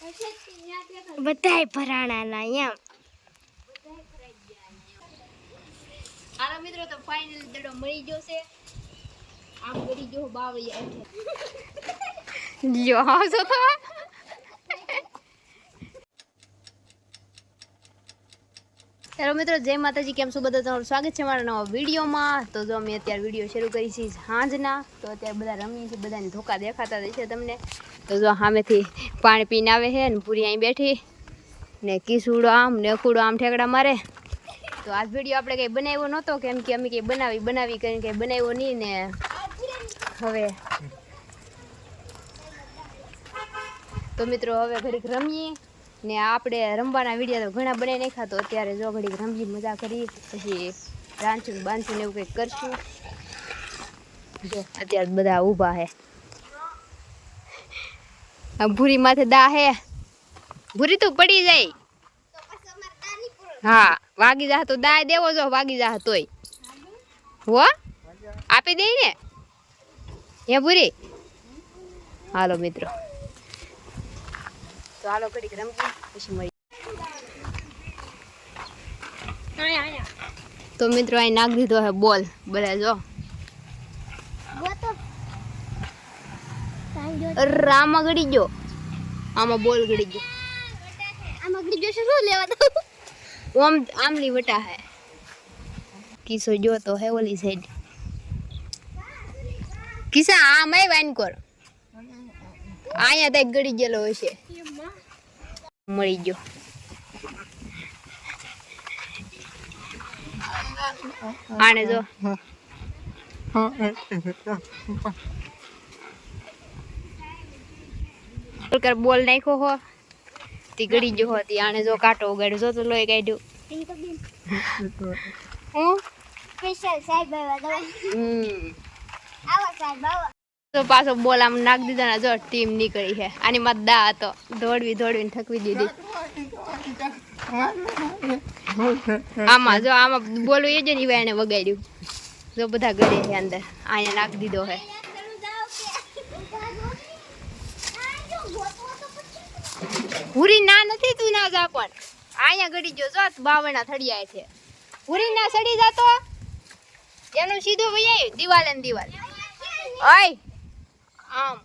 બધાય ભરાણાના એમ. હાલો મિત્રો, તો ફાઇનલ દડો મળી ગયો છે. આમ કરી જો બાવળિયા જો આવજો તો. હેલો મિત્રો, જય માતાજી. કેમ છો બધા? તમારું સ્વાગત છે મારા નવા વિડીયોમાં. તો જો અમે અત્યારે વિડીયો શરૂ કરી છે સાંજના. તો અત્યારે બધા રમીએ છીએ, બધાને ધોકા દેખાતા હશે તમને. તો જો સામેથી પાણી પીને આવે છે ને પૂરી અહીં બેઠી ને કિસુડો આમ ને અખુડો આમ ઠેકડા મારે. તો આ વિડીયો આપણે કંઈ બનાવ્યો નહોતો, કેમ કે અમે કંઈ બનાવી કરીને કંઈ બનાવ્યો નહીં ને. હવે તો મિત્રો હવે ઘડીક રમીએ ને. આપણે રમવાના વિડીયો તો ઘણા બનાવી નાખ્યા. તો અત્યારે જો ઘડીક રમજી મજા કરી, પછી રાંધશું બાંધશું ને એવું કંઈક કરશું. જો અત્યારે બધા ઊભા હે. ભૂરી માથે દા હે. ભૂરી તું પડી જાય. હા, વાગી જા તો દાય દેવો જો, વાગી જા તોય હો આપી દઈ ને હે ભૂરી. હાલો મિત્રો, તો હાલો ઘડીક રમવી પછી મળી. તો મિત્રો અહીં નાખી દીધો હે બોલ. બધા જો આમાં ગળી ગયો, આમાં બોલ ગળી ગયો. આમાં ગળી ગયો શું લેવા દો? ઓમ આમલી વટા હે. કિસો જો તો હે ઓલી સાઈડ. કિસા આમાંય વાઈન કર. અહીંયા તક ગળી ગયેલો હશે. મળી ગયો. આને જો બોલ નાખ્યો હો, તી ગળી ગયો હતી. આને જો કાંટો ઉગાડ્યો, જો તો લોહી કાઢ્યું. હું સ્પેશિયલ સાહેબ આવ્યા આવો સાહેબ આવો. તો પાછો બોલ આમ નાખ દીધો ને. જો ટીમ નીકળી છે. આની માં દા હતો, દોડવીને ઠકવી દીધી. આમાં જો આમાં બોલું એ જ ને એને વગાડ્યું. જો બધા ગળે છે અંદર. અહીંયા નાખી દીધો હે. પૂરી ના નથી, તું ના જા પણ અહીંયા ગળી જો. જો બાવણા થડિયા છે. પૂરી ના સડી જાતો એનું સીધું વૈયા દિવાલે ને દિવાલ. ઓય આમ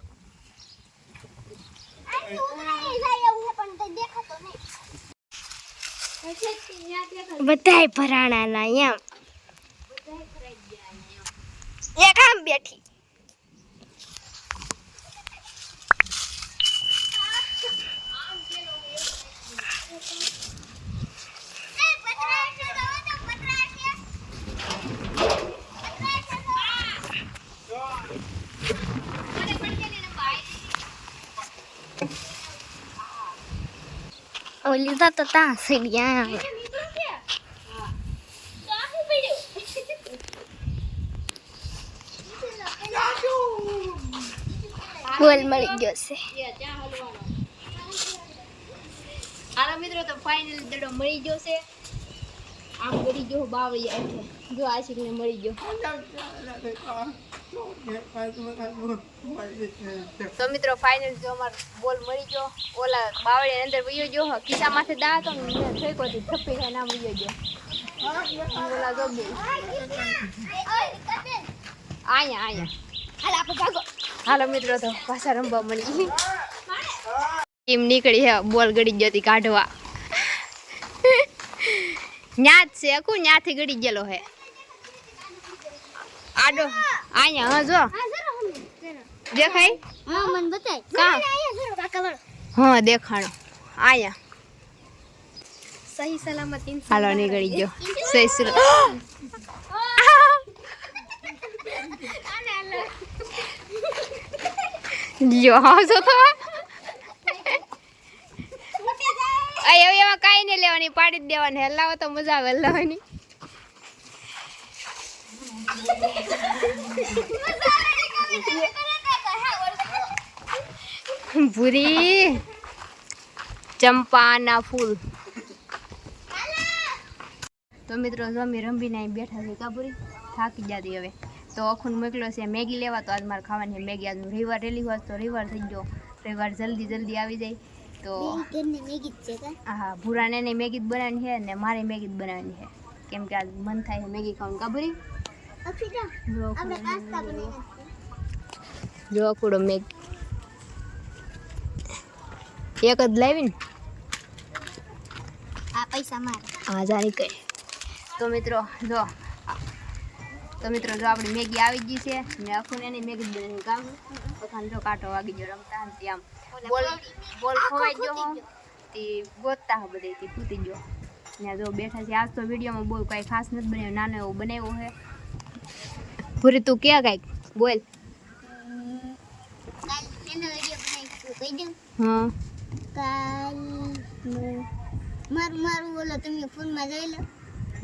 બધાય ભરાણાના એમ. એક આમ બેઠી. ઓલી તો ત્યાં સીડિયા બોલ મળી ગયો છે. હાલો મિત્રો, તો ફાઇનલ દડો મળી ગયો છે. આમ ગળી ગયો બાવળિયા એટલે. જો આશિક ને મળી ગયો. તો મિત્રો ફાઇનલ જો અમારો બોલ મળી ગયો. ઓલા બાવળિયા અંદર વયો ગયો. ખિસ્સા માથે દા હતો ને ફેંકોથી થપ્પી ખાઈને આમ વયો ગયો. ઓલા જો બે અહીંયા હાલો મિત્રો, તો પાછા રમવા મળી. ટીમ નીકળી હે. બોલ ગળી ગયો કાઢવા. ન્યાજ છે અકુ, ન્યાથી ગળી ગયેલો હે. આડો અહીંયા. હા જો દેખાય. હા મને બતાય. હા દેખાણો અહીંયા. સહી સલામત ઇન્સાન. હાલો નીકળી ગયો. સહી સલામત. જો આવજો તો. એમાં કાંઈ નહીં લેવાની, પાડી જ દેવાની. હલાવો તો મજા આવે હલાવવાની. ભૂરી ચંપાના ફૂલ. તો મિત્રો જમી રમીને અહીં બેઠા છે. કાબુરી થાકી જતી હવે. તો અખુન મોકલ્યો છે મેગી લેવા. તો આજ મારે ખાવાની છે મેગી. આજનું રવિવાર રેલી હોય તો રવિવાર થઈ ગયો. રવિવાર જલ્દી આવી જાય તો ઘરની મેગી જ છે કા હા ભૂરાને ને મેગી જ બનાવવાની છે ને મારે મેગી જ બનાવવાની છે કેમ કે આજ મન થાય છે મેગી ખાવાનું કાબરી અક્ષિતા આપણે પાસ્તા બનાવ્યા જો કુડો મેગ એક જ લાવીને આ પૈસા મારે હા જાણી કઈ તો મિત્રો જો આપણી મેગી આવી ગઈ છે ને આખું એની મેગી બનાવીને કામ પખાન જો કાંટો વાગી ગયો રમતા ને આમ બોલ ખવાઈ ગયો તે ગોતતા બધે તે ફૂટી ગયો ને જો બેઠા છે આજ તો વિડીયોમાં બહુ કાંઈ ખાસ નથી બનાવ્યો નાનો એવો બનાવ્યો છે પૂરી તું ક્યાં કાંઈક બોલ કાલ એનો વિડિયો બનાવીશું કહી દઉં હા કાલ મારું બોલો તમે ફોનમાં જોઈ લો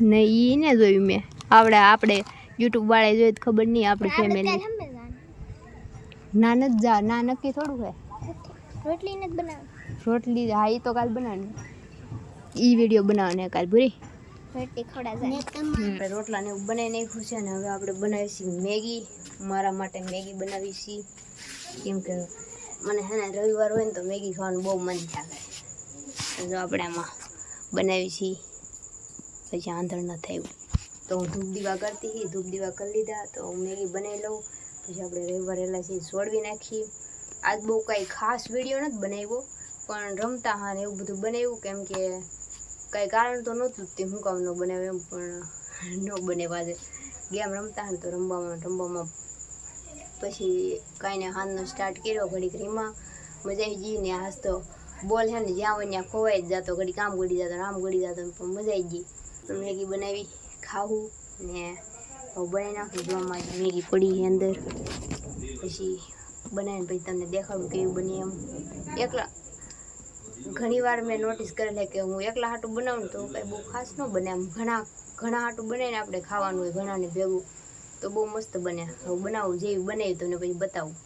નહીં ને જોયું મેં આપણે યુટ્યુબ વાળા જોઈ તો ખબર નહીં આપણી ફેમિલી ના નથી જા ના નક્કી થોડું હોય રોટલી નથી બનાવ રોટલી હા એ તો કાલ બનાવવાની વિડીયો બનાવવાને કાલ પૂરી રોટલી ખોડા જાય આપણે રોટલાને એવું બનાવી નાખ્યું છે ને હવે આપણે બનાવીશું મેગી મારા માટે મેગી બનાવી છીએ કેમ કે મને હે ને રવિવાર હોય ને તો મેગી ખાવાનું બહુ મન થાય જો આપણે આમાં બનાવી છીએ પછી આંધણ ન થયું તો હું ધૂપ દીવા કરતી હતી ધૂપ દીવા કરી લીધા તો હું મેગી બનાવી લઉં પછી આપણે રવિવાર એલાચી છોડવી નાખી આજ બહુ કાંઈ ખાસ વિડીયો નથી બનાવ્યો પણ રમતા હા ને એવું બધું બનાવ્યું કેમ કે કાંઈ કારણ તો નહોતું તે હું કામ ન બનાવ્યું એમ પણ ન બનાવ્યા આજે ગેમ રમતા ને તો રમવામાં પછી કાંઈ ને હાથનો સ્ટાર્ટ કર્યો ઘડીક રીમાં મજા આવી ગઈ ને હાસ તો બોલ છે ને જ્યાં હોય ત્યાં ખોવાઈ જ જતો ઘડી કામ ગળી જતો આમ ગળી જતો પણ મજા આવી ગઈ તો મેગી બનાવી ખાવું ને બનાવી નાખું જોવામાં મેગી પડી અંદર પછી બનાવીને પછી તમને દેખાડું કેવું બની એમ એકલા ઘણી વાર મેં નોટિસ કરેલા કે હું એકલા હાટું બનાવું તો કંઈ બહુ ખાસ ન બને એમ ઘણા હાટું બનાવીને આપણે ખાવાનું હોય ઘણાને ભેગું તો બહુ મસ્ત બને હું બનાવું જેવી બનાવી તમને પછી બતાવું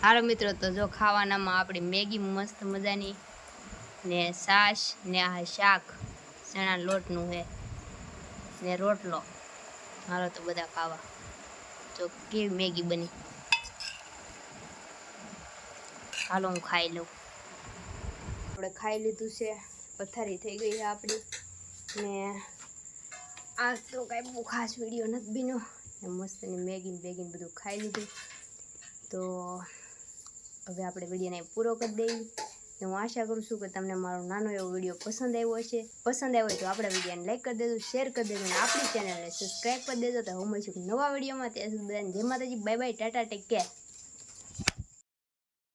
હાલો મિત્રો તો જો ખાવાનામાં આપણી મેગી મસ્ત મજાની ને છાશ ને આ શાક ચણા લોટનું છે ને રોટલો હાલો તો બધા ખાવા તો કેવી મેગી બની હાલો હું ખાઈ લઉં આપણે ખાઈ લીધું છે પથારી થઈ ગઈ છે આપણી ને આજ તો કાંઈ બહુ ખાસ વિડીયો નથી બીનો ને મસ્તની મેગી બેગીને બધું ખાઈ લીધું તો હવે આપણે વિડીયોને પૂરો કરી દઈએ ને હું આશા કરું છું કે તમને મારો નાનો એવો વિડીયો પસંદ આવ્યો હશે પસંદ આવ્યો હોય તો આપણા વિડીયોને લાઈક કરી દેજો શેર કરી દેજો અને આપણી ચેનલને સબસ્ક્રાઈબ કરી દેજો તો હું મળીશું નવા વિડીયોમાં ત્યાં સુધી બધાને જય માતાજી bye bye Tata take care